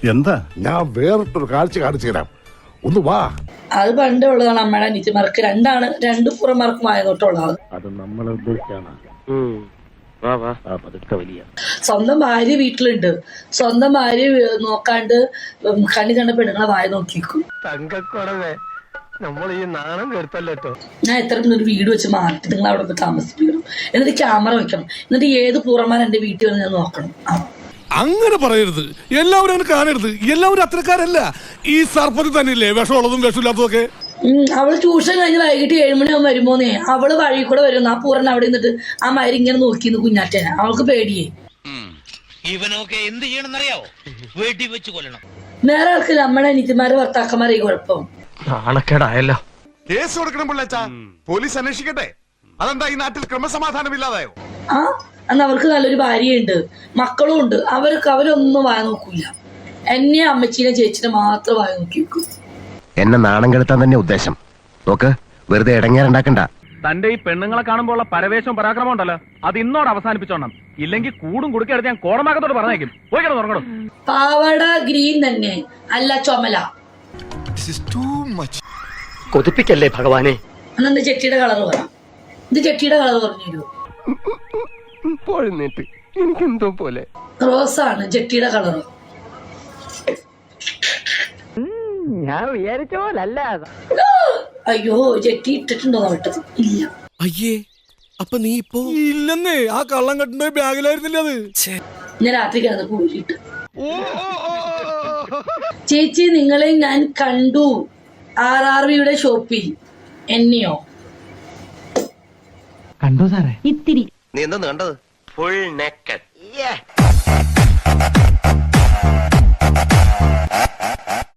എന്താ? ഞാൻ വേറിട്ടൊരു കാഴ്ച കാണിച്ചു തരാം, ഒന്ന് വാ. അത് പണ്ടേ ഉള്ളതാണ്. അമ്മയുടെ അനിയത്തിമാർക്ക് രണ്ടു പുറമാർക്കും ആയതോട്ടുള്ളതാണ്. അത് നമ്മളെ ഉദ്ദേശിച്ചാണ്. സ്വന്തം ഭാര്യ വീട്ടിലുണ്ട്, സ്വന്തം ഭാര്യ നോക്കാണ്ട് കണ്ണി കണ്ട പെണ്ണുങ്ങളെ വായ നോക്കിക്കും. ഞാൻ എത്ര ഒരു വീട് വെച്ച് മാറ്റി നിങ്ങൾ അവിടെ പോയി താമസിപ്പിക്കണം, എന്നിട്ട് ക്യാമറ വെക്കണം, എന്നിട്ട് ഏത് പൂർവ്വമാർ എന്റെ വീട്ടിൽ വന്ന് ഞാൻ നോക്കണം. അങ്ങനെ പറയരുത്, എല്ലാവരും അങ്ങനെ കാണരുത്. എല്ലാവരും അത്രക്കാരല്ല. ഈ സർപ്പത്തിൽ തന്നെയില്ലേ വിഷമുള്ളതും വിഷമില്ലാത്തതും ഒക്കെ. അവള് ട്യൂഷൻ കഴിഞ്ഞ് വൈകിട്ട് 7 മണിയാവും വരുമ്പോന്നേ അവള് വഴി കൂടെ വരും. ആ പൂരൻ അവിടെ നിന്നിട്ട് ആ മരി ഇങ്ങനെ നോക്കിന്ന് കുഞ്ഞാറ്റേനെ. അവൾക്ക് പേടിയേ. ഇവനൊക്കെ എന്ത് ചെയ്യണമെന്നറിയാവോ? വീട്ടിൽ വെച്ച് കൊല്ലണം. നേരെ ആൾക്ക് നമ്മുടെ അനിയത്തിമാരെ ഭർത്താക്കന്മാരെ കുഴപ്പം. നാണക്കേടായല്ലോ. കേസ് കൊടുക്കണം പിള്ളേച്ചാ, പോലീസ് അന്വേഷിക്കട്ടെ. അതെന്താ ഈ നാട്ടിൽ ക്രമസമാധാനം ഇല്ലാതായോ? ആ അന്ന് അവർക്ക് നല്ലൊരു ഭാര്യയുണ്ട്, മക്കളും ഉണ്ട്. അവരൊന്നും വായ നോക്കൂല. എന്നെ അമ്മച്ചീനെ ചേച്ചിനെ മാത്രം വായ നോക്കി വെക്കും. എന്നെ നാണം കെടുത്താൻ തന്നെ ഉദ്ദേശം. നോക്ക്, വെറുതെ ഇടങ്ങേറുണ്ടാക്കണ്ട. തന്റെ ഈ പെണ്ണുങ്ങളെ കാണുമ്പോൾ പരവേശവും പരാക്രമം ഉണ്ടല്ലോ, അത് ഇന്നോട് അവസാനിപ്പിച്ചോണം. ഇല്ലെങ്കിൽ കൂടും കുടുക്കെടുത്ത് ഞാൻ കോടമാകത്തോട് പറഞ്ഞേക്കും. പോയി കിടന്നു തുറങ്ങണം. പാവട ഗ്രീൻ തന്നെ, അല്ല ചുമല. കൊതിപ്പിക്കല്ലേ ഭഗവാനെ. അന്നെന്താ ചെട്ടിയുടെ കളർ പറ. ഇത് ചെട്ടിയുടെ കളർ പറഞ്ഞു തരൂ. എനിക്കെന്തോ പോലെ റോസാണ് ചെട്ടിയുടെ കളർ. ഞാൻ വിചാരിച്ച പോലല്ല. അയ്യോ ചെട്ടി ഇട്ടിട്ടുണ്ടോ വിട്ടത്? ഇല്ല. അയ്യേ, അപ്പൊ നീ ഇപ്പോ ഇല്ലെന്നേ. ആ കള്ളം കെട്ടുന്ന ബാഗിലായിരുന്നില്ല അത്. ഞാൻ രാത്രി കിടന്ന് കൂടിയിട്ട്. ചേച്ചി നിങ്ങളെ ഞാൻ കണ്ടു RRVയുടെ ഷോപ്പിൽ. എന്നെയോ? കണ്ടോ സാറേ? ഇത്തിരി. നീ എന്താ കണ്ടത്? Full naked.